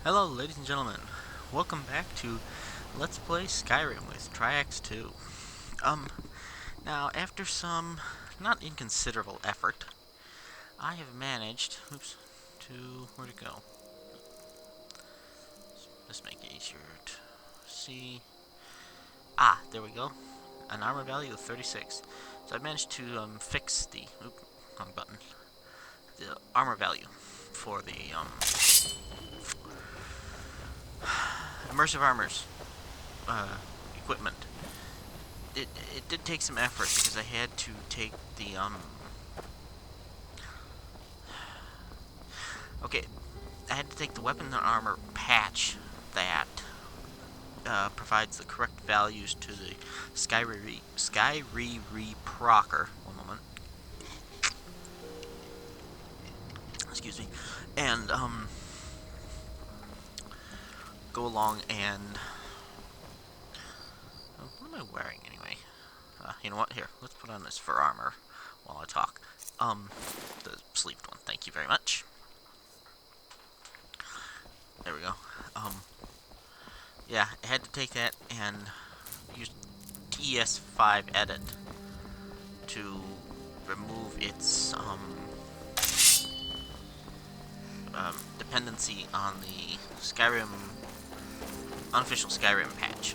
Hello, ladies and gentlemen. Welcome back to Let's Play Skyrim with Triax 2. Now, after some not inconsiderable effort, I have managed, where'd it go? Let's make it easier to see. Ah, there we go. An armor value of 36. So I managed to fix the, wrong button, the armor value for the, immersive armors equipment. It did take some effort because I had to take the I had to take the weapon and armor patch that provides the correct values to the Skyrim procker. One moment. Excuse me. And go along and what am I wearing anyway? You know what? Here, let's put on this fur armor while I talk. The sleeved one. Thank you very much. There we go. Yeah, I had to take that and use TS5 edit to remove its dependency on the Skyrim unofficial Skyrim patch,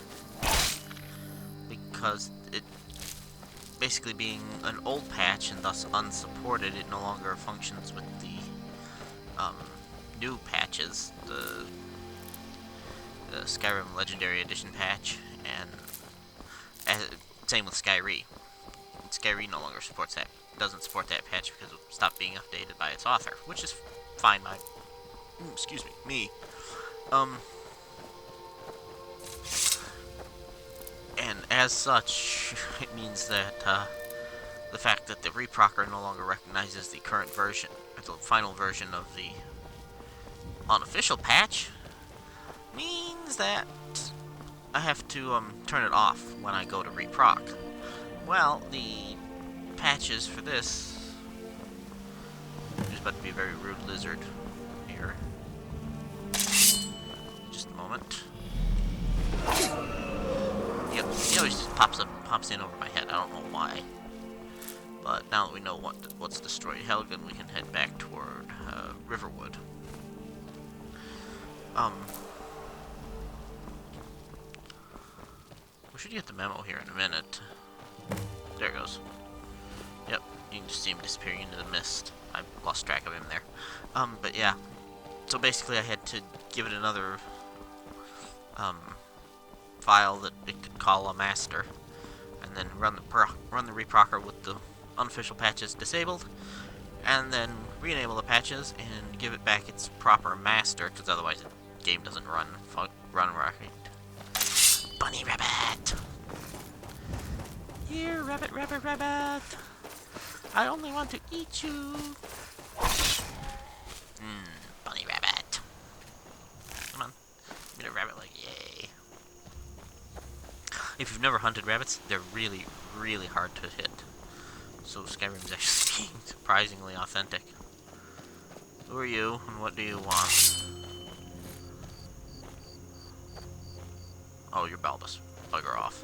because it basically being an old patch and thus unsupported, it no longer functions with the new patches, the Skyrim Legendary Edition patch, and same with Skyrim. Skyrim no longer supports that, doesn't support that patch because it stopped being updated by its author, which is fine by, excuse me. And as such, it means that the fact that the reprocker no longer recognizes the current version, or the final version of the unofficial patch, means that I have to turn it off when I go to reproc. Well, the patches for this, there's about to be a very rude lizard here. Just a moment. Yep, he always just pops in over my head. I don't know why. But now that we know what's destroyed Helgen, we can head back toward Riverwood. We should get the memo here in a minute. There it goes. Yep, you can just see him disappearing into the mist. I lost track of him there. But yeah. So basically I had to give it another file that it could call a master, and then run the reprocker with the unofficial patches disabled, and then re-enable the patches and give it back its proper master, because otherwise the game doesn't run right. Bunny rabbit! Here, rabbit! I only want to eat you! Bunny rabbit! Come on, get a rabbit like yay! If you've never hunted rabbits, they're really, really hard to hit. So Skyrim's actually being surprisingly authentic. Who are you, and what do you want? Oh, you're Balbus. Bugger off.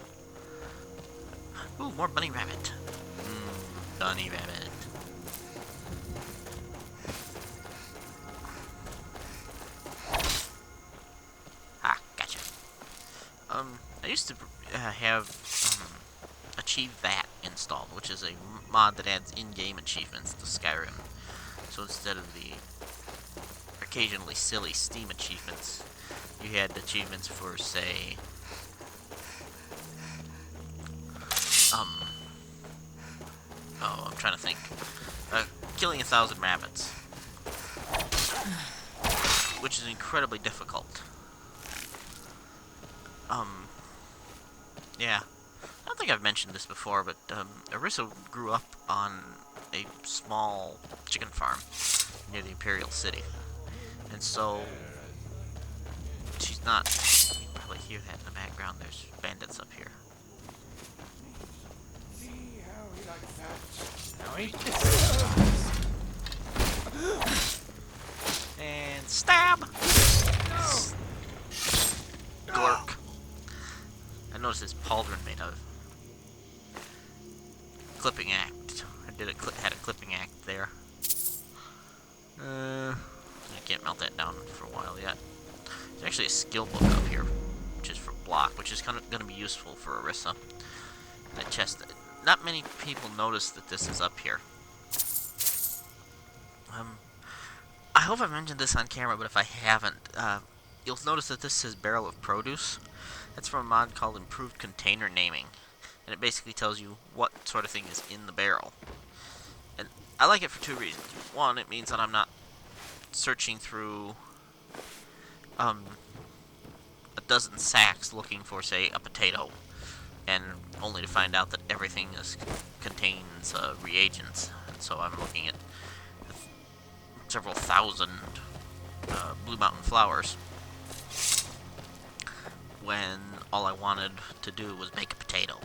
Ooh, more bunny rabbit. Bunny rabbit. Ah, gotcha. I used to have Achieve That installed, which is a mod that adds in-game achievements to Skyrim. So instead of the occasionally silly Steam achievements, you had achievements for, say, I'm trying to think. Killing 1,000 rabbits, which is incredibly difficult. Yeah. I don't think I've mentioned this before, but Arissa grew up on a small chicken farm near the Imperial City. And so she's not... You can probably hear that in the background. There's bandits up here. See how he likes that? Now eat And stab! Glurk. I noticed his pauldron made of clipping act. Had a clipping act there. I can't melt that down for a while yet. There's actually a skill book up here, which is for block, which is kind of going to be useful for Orisa. That chest. Not many people notice that this is up here. I hope I mentioned this on camera, but if I haven't, you'll notice that this says Barrel of Produce. That's from a mod called Improved Container Naming, and it basically tells you what sort of thing is in the barrel. And I like it for two reasons. One, it means that I'm not searching through a dozen sacks looking for, say, a potato, and only to find out that everything contains reagents. And so I'm looking at several thousand Blue Mountain flowers when all I wanted to do was make a potato.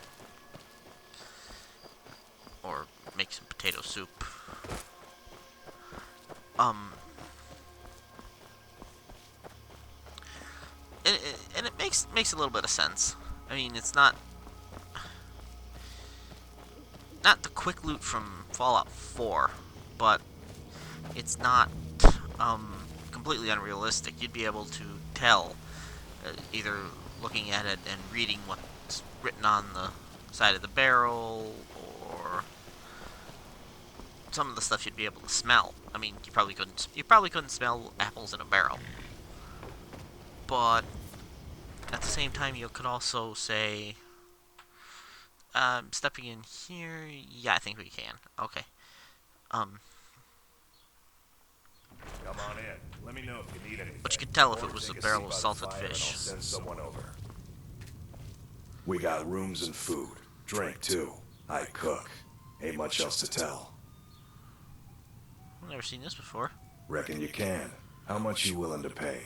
Or make some potato soup. And it makes a little bit of sense. I mean, it's not the quick loot from Fallout 4, but it's not completely unrealistic. You'd be able to tell, either looking at it and reading what's written on the side of the barrel, or some of the stuff you'd be able to smell. I mean, you probably couldn't smell apples in a barrel, but at the same time, you could also say, stepping in here. Yeah, I think we can. Okay. Come on in. Let me know if you need anything. But you could tell if Or it was a take barrel seat of by the salted fire and fish. I'll send someone over. We got rooms and food. Drink, too. I cook. Ain't much else to tell. I've never seen this before. Reckon you can. How much you willing to pay?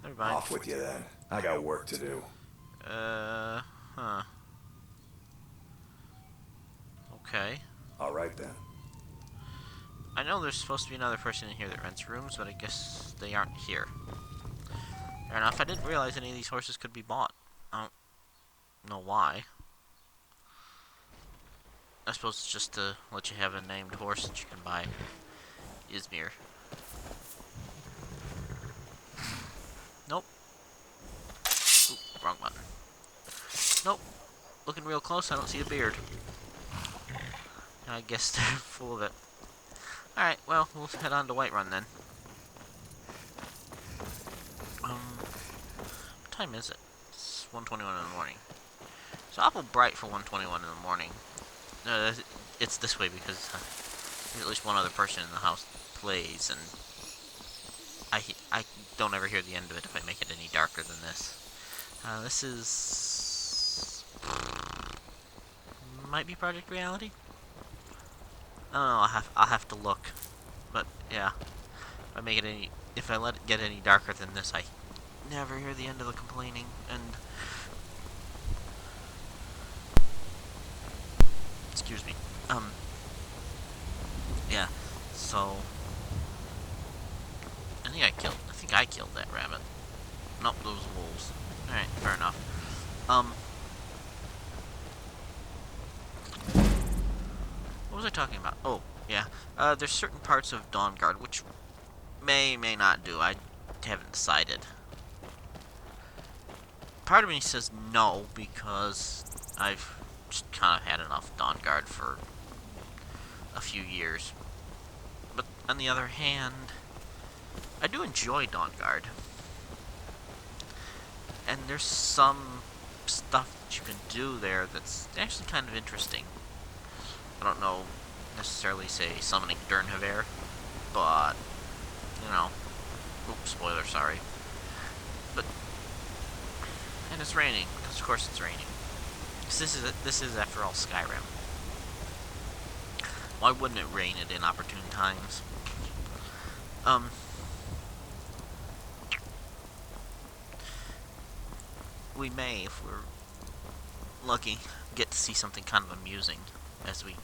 Never mind. Off with you then. I got work to do. Huh. Okay. Alright then. I know there's supposed to be another person in here that rents rooms, but I guess they aren't here. Fair enough. I didn't realize any of these horses could be bought. I don't know why. I suppose it's just to let you have a named horse that you can buy. Izmir. Nope. Ooh, wrong button. Nope. Looking real close, I don't see a beard. I guess they're full of it. Alright, well, we'll head on to Whiterun then. What time is it? It's 1:21 in the morning. It's awful bright for 1:21 in the morning. It's this way because at least one other person in the house plays, and I don't ever hear the end of it if I make it any darker than this. This is... might be Project Reality? I don't know, I'll have to look. But, yeah. If I let it get any darker than this, I never hear the end of the complaining, and... excuse me. Yeah, so... I think I killed that rabbit. Nope, those wolves. Alright, fair enough. What was I talking about? Oh, yeah. There's certain parts of Dawnguard which may not do. I haven't decided. Part of me says no, because I've just kind of had enough Dawnguard for a few years. But on the other hand, I do enjoy Dawnguard. And there's some stuff that you can do there that's actually kind of interesting. I don't know necessarily say summoning Durnhaver, but, you know, oops, spoiler, sorry. But, and it's raining, because of course it's raining. This is after all Skyrim. Why wouldn't it rain at inopportune times? We may, if we're lucky, get to see something kind of amusing as we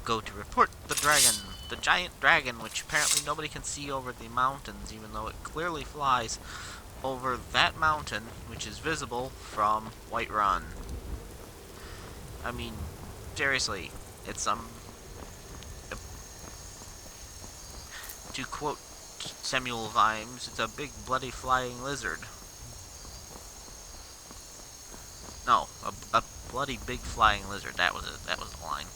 go to report the dragon, the giant dragon, which apparently nobody can see over the mountains, even though it clearly flies over that mountain, which is visible from Whiterun. I mean, seriously, it's to quote Samuel Vimes, it's a big bloody flying lizard. No, a bloody big flying lizard. That was it. That was the line.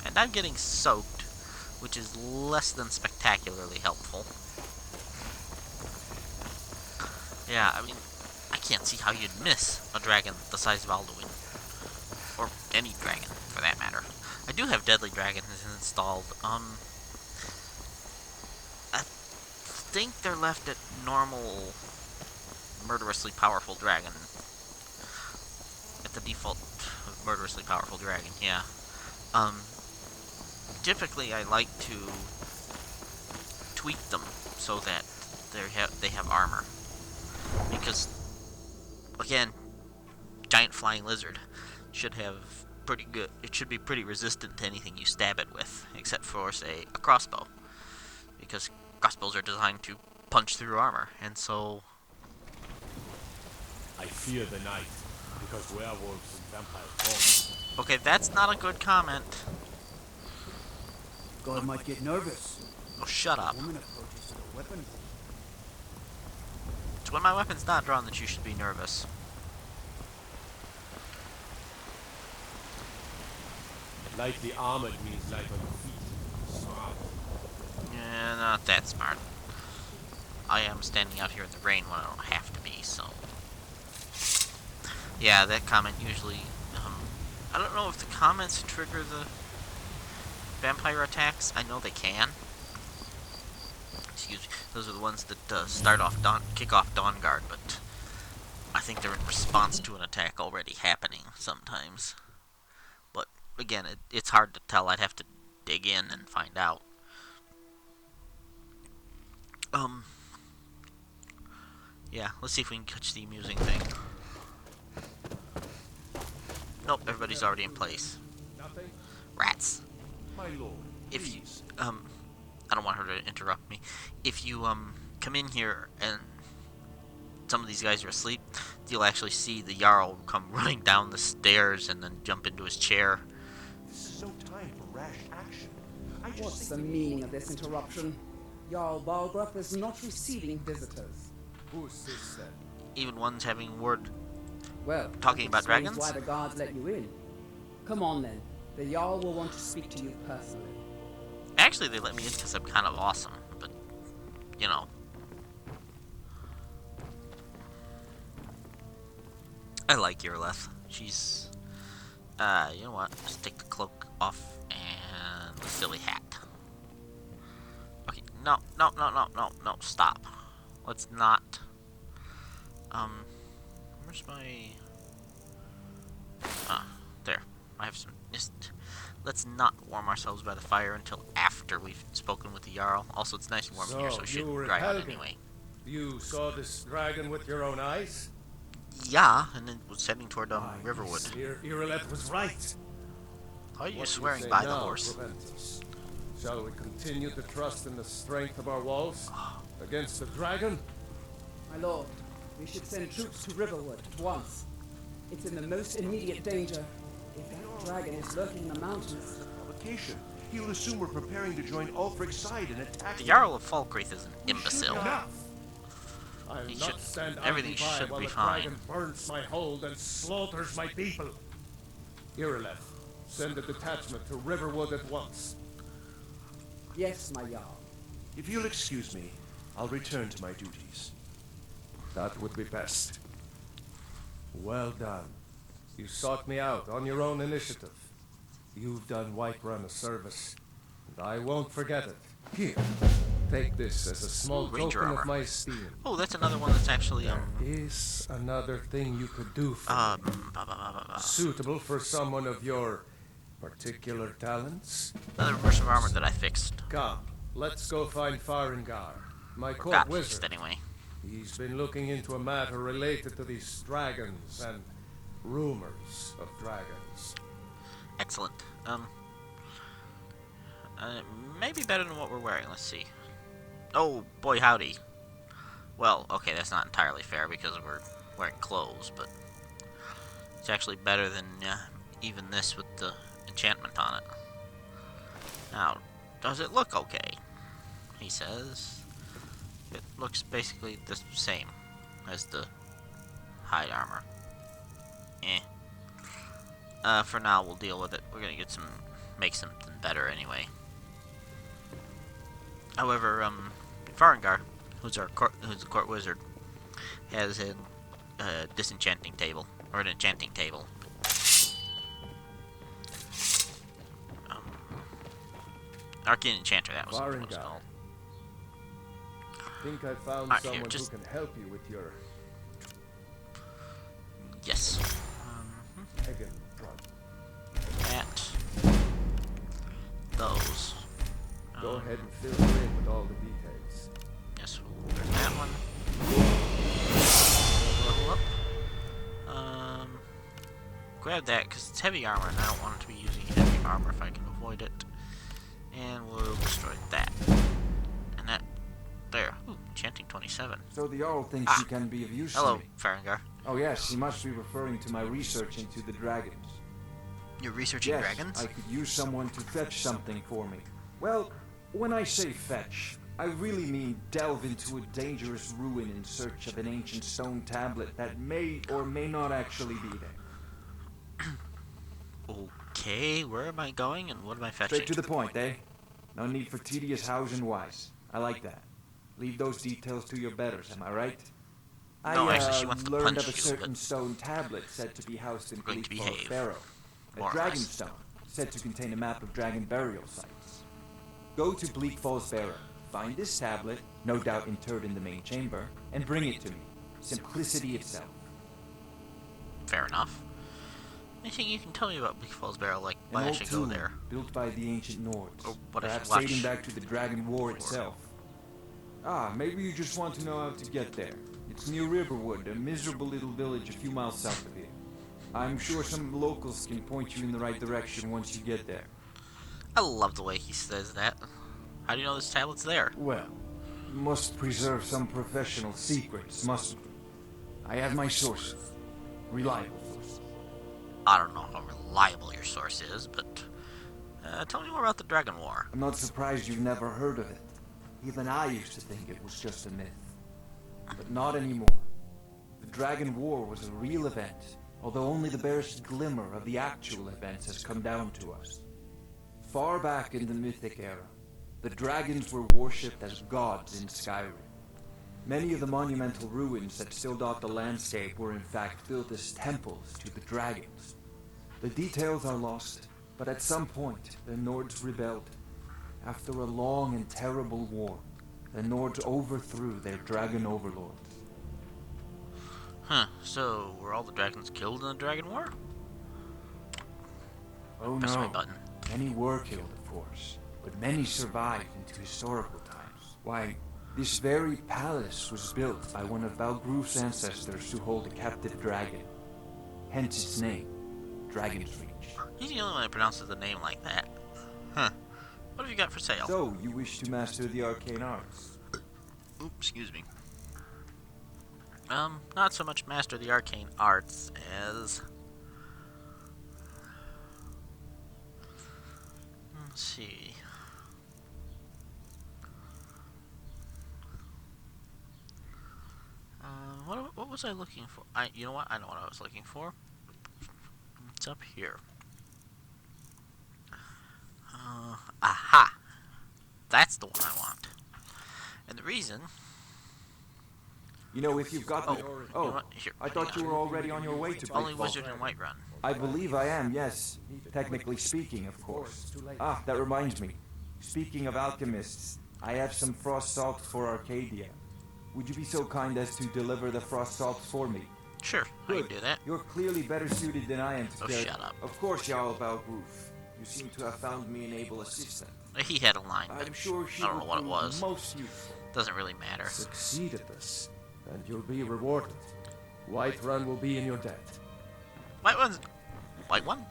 And I'm getting soaked, which is less than spectacularly helpful. Yeah, I mean, I can't see how you'd miss a dragon the size of Alduin. Or any dragon, for that matter. I do have Deadly Dragons installed. I think they're left at normal, murderously powerful dragon. At the default of murderously powerful dragon, yeah. Typically I like to tweak them so that they have armor. Because, again, giant flying lizard should have pretty good. It should be pretty resistant to anything you stab it with, except for, say, a crossbow, because crossbows are designed to punch through armor, and so. I fear the night, because werewolves and vampires haunt. Okay, that's not a good comment. God might get nervous. Oh, shut up. Woman approaches with a weapon. It's when my weapon's not drawn that you should be nervous. Lightly armored means light on your feet. Smart. Yeah, not that smart. I am standing out here in the rain when I don't have to be, so. Yeah, that comment usually. I don't know if the comments trigger the vampire attacks. I know they can. Excuse me. Those are the ones that kick off Dawn Guard, but I think they're in response to an attack already happening sometimes. But again, it's hard to tell. I'd have to dig in and find out. Yeah, let's see if we can catch the amusing thing. Nope, everybody's already in place. Nothing? Rats. My lord, If you, please. I don't want her to interrupt me. If you, come in here and some of these guys are asleep, you'll actually see the Jarl come running down the stairs and then jump into his chair. This is no time for rash action. What's the meaning of this interruption? Jarl Balgruuf is not receiving visitors. Who's this then? Even ones having word. Well, Talking that about explains dragons? why the guards let you in. Come on then. The Jarl will want to speak to you personally. Actually, they let me in because I'm kind of awesome, but, you know. I like Irleth. She's, you know what? Just take the cloak off and the silly hat. Okay, no, stop. Let's not. Where's my. There. I have some. Let's not warm ourselves by the fire until after we've spoken with the Jarl. Also, it's nice and warm in here, so it you should were at dry out Helgen. anyway. You saw this dragon with your own eyes? Yeah, and then was heading toward You Riverwood. see, Ireleth was right. Why are you What do swearing say by the now, horse? Proventus? Shall we continue to trust in the strength of our walls against the dragon? My lord, we should send troops to Riverwood at once. It's in the most immediate danger. If that dragon is lurking in the mountains. Provocation. He'll assume we're preparing to join Ulfric's side and attack The him. Jarl of Falkreath is an imbecile. Enough! I'll He not should- stand everything idly by should while be the fine. dragon burns my hold and slaughters my people. Ireleth, send a detachment to Riverwood at once. Yes, my Jarl. If you'll excuse me, I'll return to my duties. That would be best. Well done. You sought me out on your own initiative. You've done Whiterun a service, and I won't forget it. Here, take this as a small Ranger token armor. of my esteem. Oh, that's another one that's actually, There is another thing you could do for me, suitable for someone of your particular talents. another version of armor that I fixed. Come, let's go find Farengar, my court Got wizard. fixed anyway. He's been looking into a matter related to these dragons and rumors of dragons. Excellent. Maybe better than what we're wearing. Let's see. Oh, boy howdy. Well, okay, that's not entirely fair because we're wearing clothes, but it's actually better than even this with the enchantment on it. Now, does it look okay? He says. It looks basically the same as the hide armor. For now, we'll deal with it. We're gonna make something better anyway. However, Farengar, who's the court wizard, has a disenchanting table, or an enchanting table. Arcane Enchanter, that was what it was Farengar. called. Think I found Alright, here, someone just- who can help you with your Yes. Helgen project. That. Those. Go ahead and fill her in with all the details. Yes, we'll learn that one. Level up. Grab that, because it's heavy armor, and I don't want it to be using heavy armor if I can avoid it. And we'll destroy that. And that. There. Ooh, enchanting 27. So the Jarl thinks you can be of use to Hello, me. Farengar. Oh yes, he must be referring to my research into the dragons. You're researching Yes, dragons? I could use someone to fetch something for me. Well, when I say fetch, I really mean delve into a dangerous ruin in search of an ancient stone tablet that may or may not actually be there. Okay, where am I going and what am I fetching? Straight to the point, eh? No need for tedious hows and whys. I like that. Leave those details to your betters, am I right? No, actually, she wants to learned punch of a you, certain but stone tablet said to be housed in we're going to Bleak Falls behave. Barrow. More A or dragon less. stone, said to contain a map of dragon burial sites. Go to Bleak Falls Barrow, find this tablet, no doubt interred in the main chamber, and bring it to me. Simplicity itself. Fair enough. Anything you can tell me about Bleak Falls Barrow, like An why I old should go tomb there? built by the ancient Nords, Or what I should perhaps watch dating back to the Dragon War itself. Ah, maybe you just want to know how to get there. It's near Riverwood, a miserable little village a few miles south of here. I'm sure some locals can point you in the right direction once you get there. I love the way he says that. How do you know this tablet's there? Well, must preserve some professional secrets, mustn't we? I have my sources. Reliable sources. I don't know how reliable your source is, but tell me more about the Dragon War. I'm not surprised you've never heard of it. Even I used to think it was just a myth. But not anymore. The Dragon War was a real event, although only the barest glimmer of the actual events has come down to us. Far back in the Mythic era, the dragons were worshipped as gods in Skyrim. Many of the monumental ruins that still dot the landscape were in fact built as temples to the dragons. The details are lost, but at some point, the Nords rebelled. After a long and terrible war, the Nords overthrew their dragon overlords. Huh, so were all the dragons killed in the Dragon War? Oh Press my no, button. many were killed, of course, but many survived into historical times. Why, this very palace was built by one of Valgroof's ancestors to hold a captive dragon. Hence its name, Dragon's Reach. He's the only one that pronounces the name like that. Huh. What have you got for sale? So, you wish to master the arcane arts? Oops, excuse me. Not so much master the arcane arts as... Let's see. What was I looking for? You know what? I know what I was looking for. It's up here. Aha! That's the one I want. And the reason... You know, if you've got Oh, the... you know what? Here, I thought you were already on your way to Only Bleak Falls. wizard in Whiterun. I believe I am, yes. Technically speaking, of course. Ah, that reminds me. Speaking of alchemists, I have some frost salt for Arcadia. Would you be so kind as to deliver the frost salt for me? Sure, I can do that. You're clearly better suited than I am to Oh, carry... shut up. Of course, Jarl of Whiterun. You seem to have found me an able assistant. He had a line, but I'm sure she I don't know would what it prove was. most useful. Doesn't really matter. Succeed at this, and you'll be rewarded. Whiterun will be in your debt. White one?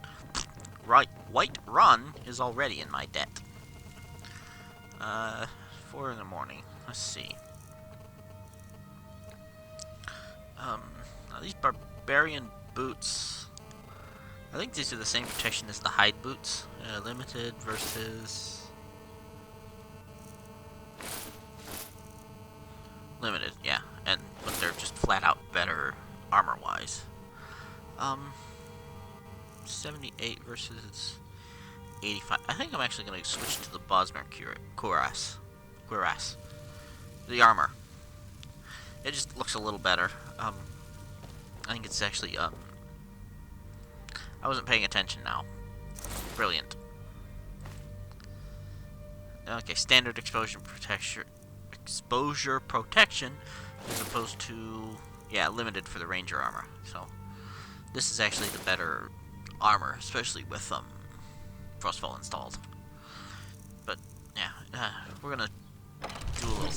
Right, Whiterun is already in my debt. 4 in the morning. let's see. Now these barbarian boots. I think these are the same protection as the hide boots. Limited versus limited, yeah, but they're just flat out better armor wise. 78 versus 85. I think I'm actually going to switch to the Bosmer Cuirass. The armor. It just looks a little better. I think it's actually, I wasn't paying attention now. Brilliant. Okay, standard exposure protection as opposed to, yeah, limited for the ranger armor. So, this is actually the better armor, especially with, Frostfall installed. But, yeah, we're gonna do a little as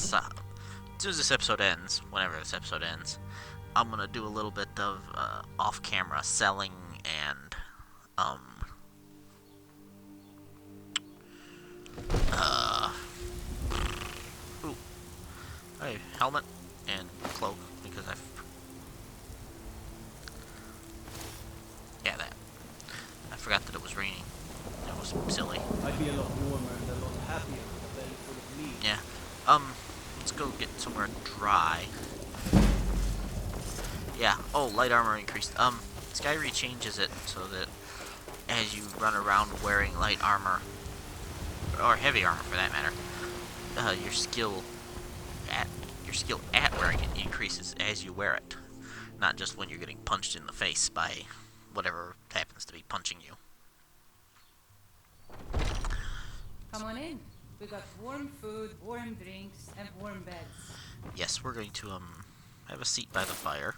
soon as this episode ends, whenever this episode ends, I'm gonna do a little bit of off-camera selling and ooh, hey, helmet and cloak because that. I forgot that it was raining. That was silly. I'd be a lot warmer and a lot happier with a belly full of meat. Yeah. Let's go get somewhere dry. Yeah. Oh, light armor increased. Skyrim changes it so that as you run around wearing light armor, or heavy armor for that matter, your skill at wearing it increases as you wear it, not just when you're getting punched in the face by whatever happens to be punching you. Come on in. We got warm food, warm drinks, and warm beds. Yes, we're going to have a seat by the fire.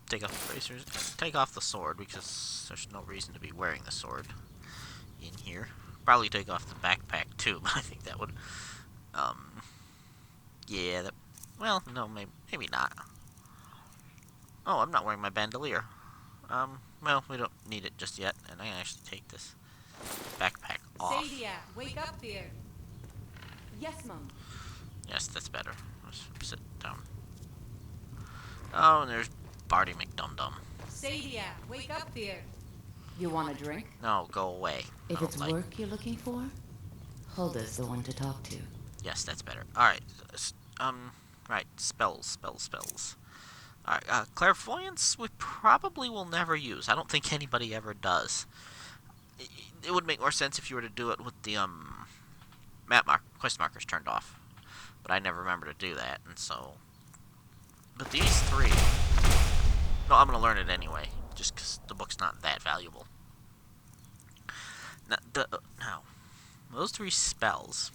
Take off the bracers. Take off the sword because there's no reason to be wearing the sword in here. Probably take off the backpack too, but I think that would, yeah. Well, no, maybe not. Oh, I'm not wearing my bandolier. Well, we don't need it just yet, and I can actually take this backpack off. Sadia, wake up there. Yes, Mom. Yes, that's better. Let's sit down. Oh, and there's Barty McDumdum. Sadia, wake up there. You want a drink? No, go away. If I it's don't like- work you're looking for, Hulda's the one to talk to. Yes, that's better. Alright, right, spells. Alright, clairvoyance we probably will never use. I don't think anybody ever does. It would make more sense if you were to do it with the, quest markers turned off. But I never remember to do that, and so... But these three... No, I'm gonna learn it anyway, just because the book's not that valuable. Now, those three spells...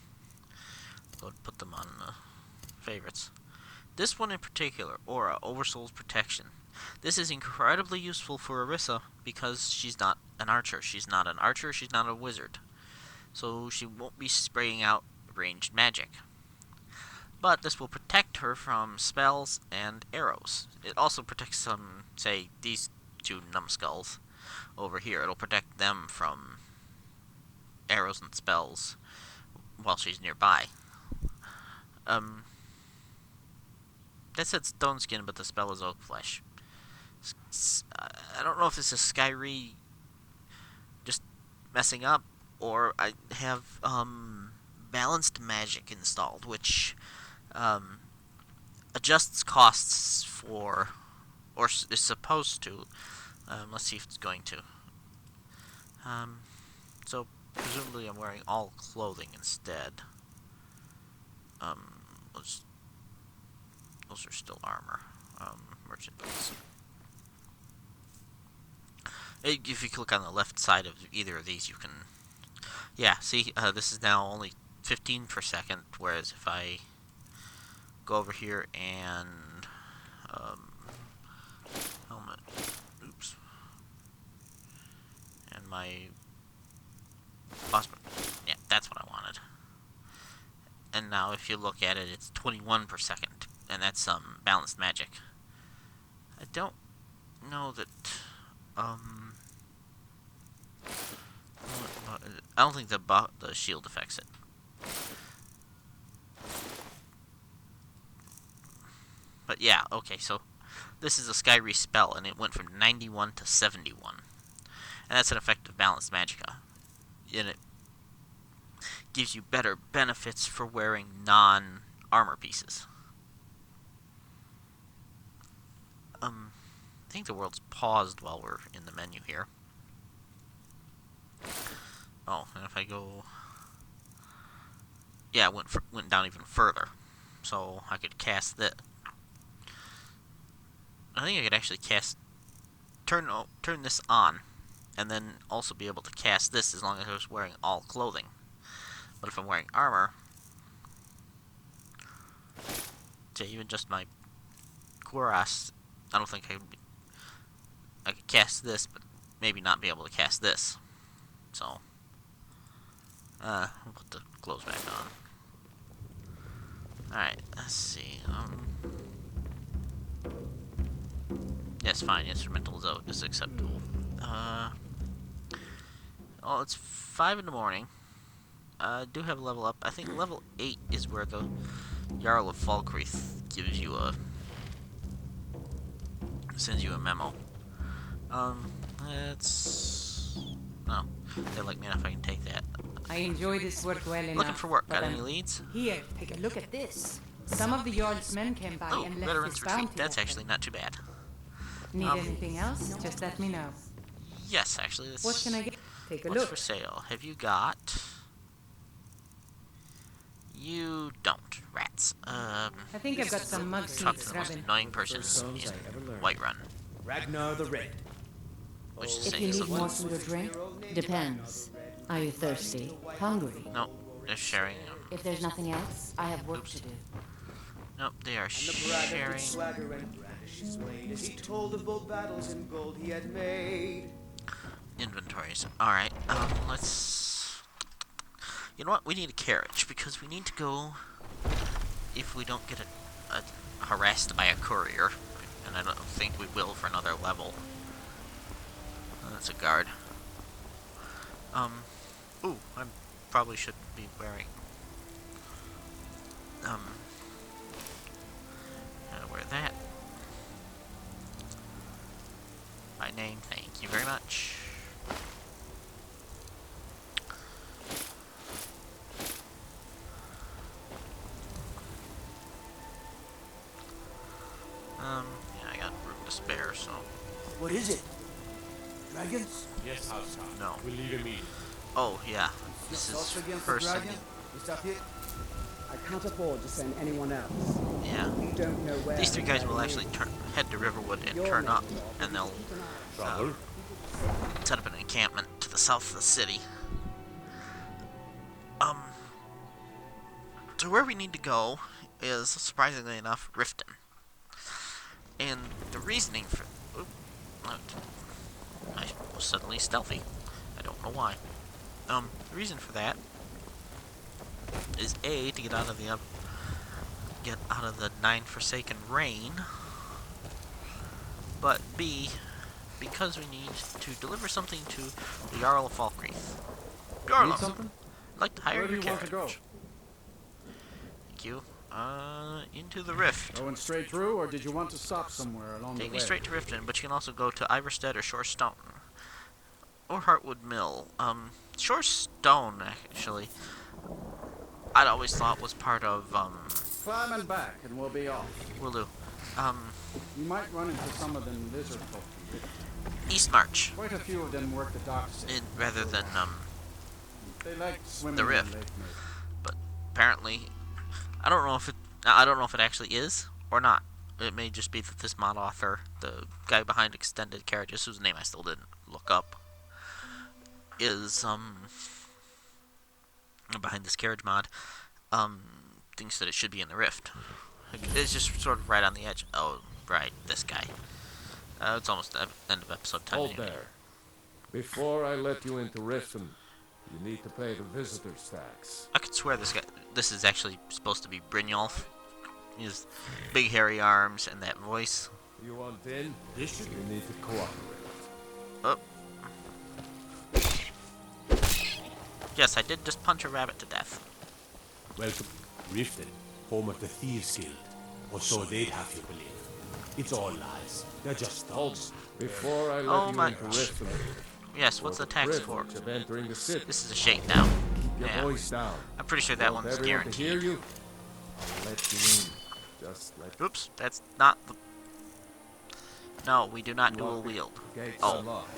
Go ahead and put them on favorites. This one in particular, Aura, Oversoul's Protection. This is incredibly useful for Orisa because she's not an archer. She's not a wizard. So she won't be spraying out ranged magic. But this will protect her from spells and arrows. It also protects some, say, these two numbskulls over here. It'll protect them from arrows and spells while she's nearby. That said stone skin, but the spell is oak flesh. I don't know if this is Skyrim just messing up, or I have balanced magic installed, which adjusts costs for, or is supposed to. Let's see if it's going to. So presumably I'm wearing all clothing instead. Those are still armor. Merchandise. If you click on the left side of either of these, you can... Yeah, see, this is now only 15 per second, whereas if I go over here and... helmet... Oops. And my... Yeah, that's what I wanted. And now if you look at it, it's 21 per second. And that's balanced magic. I don't know that I don't think the shield affects it. But yeah, okay, so this is a Skyrim spell, and it went from 91 to 71. And that's an effective balanced magicka. And it gives you better benefits for wearing non-armor pieces. I think the world's paused while we're in the menu here. Oh, and if I go... Yeah, it went down even further. So I could cast that. I think I could actually turn this on, and then also be able to cast this as long as I was wearing all clothing. But if I'm wearing armor, say even just my cuirass, I don't think I could cast this, but maybe not be able to cast this. So, I'll put the clothes back on. Alright, let's see. Yes, fine. Instrumental is acceptable. Well, it's 5 in the morning. I do have a level up. I think level 8 is where the Jarl of Whiterun gives you sends you a memo. No, they like me enough. I can take that. I enjoy this work well enough. Looking for work. but Got any leads? Here, take a look at this. Some of the Jarl's men came by Oh, and left veterans this retreat. bounty. That's letter. actually not too bad. Need anything else? Just let me know. Yes, actually. This, What can I get? Take a what's look. for sale? Have you got? You don't. Rats. I think I've got some mugs Talk needs to the most grabbing. annoying person in songs I ever learned. Whiterun. Ragnar the Red. Which is If saying you need something. more food or drink, depends. Are you thirsty? Hungry? Nope, they're sharing. If there's nothing else, I have work to do. Nope, they are And the braggart sharing. would swagger and brandish his blade as he told of bold battles and gold he had made. Inventories. Alright, let's... You know what? We need a carriage, because we need to go... If we don't get harassed by a courier, and I don't think we will for another level. That's a guard. Ooh, I probably shouldn't be wearing... Gotta wear that. By name, thank you very much. Yeah, I got room to spare, so... What is it? Dragons? Yes, House. No. We'll leave immediately. Oh, yeah. This is Sauce again for person. dragon? Is that it? I can't afford to send anyone else. Yeah. You don't know where. These three guys will the actually head to Riverwood and Your turn up, next job and they'll Trouble? set up an encampment to the south of the city. So where we need to go is, surprisingly enough, Riften. And the reasoning for... Oop, I was suddenly stealthy. I don't know why. The reason for that is A, to get out of the Nine Forsaken Rain, but B, because we need to deliver something to the Jarl of Whiterun. Jarl, Need something? I'd like to hire Where do your you want to carriage. go? Thank you. Into the Rift. Going straight through, or did you want to stop somewhere along the Take way? me straight to Riften, but you can also go to Iverstead or Shore Stone. Or Heartwood Mill. Shore Stone, actually, I'd always thought was part of, Climb and back, and we'll be off. will do. You might run into some of them lizard folk. East March. Quite a few of them work the docks. Rather than, They like swimming the in Rift. Lake Mead. But apparently, I don't know if it actually is or not. It may just be that this mod author, the guy behind Extended Carriages, whose name I still didn't look up, is behind this carriage mod, thinks that it should be in the Rift. It's just sort of right on the edge. Oh, right, this guy. It's almost the end of episode 10. Hold anyway. there. Before I let you into Riften, you need to pay the visitor's tax. I could swear this is actually supposed to be Brynjolf. His big hairy arms and that voice. You want in? You need to cooperate. Oh. Yes, I did just punch a rabbit to death. Welcome, Riften, home of the Thieves Guild. Or so they'd have you believe. It's all lies. They're just thugs. Before I let Oh you my- into Riften, Yes, what's for the tax for? privilege of entering the city, This is a shakedown. keep your Yeah. voice down. I'm pretty sure that Want one's everyone to hear guaranteed. you? I'll let you in. Just let Oops, that's not the... No, we do not dual Lock it. wield. Gates Oh. unlocked.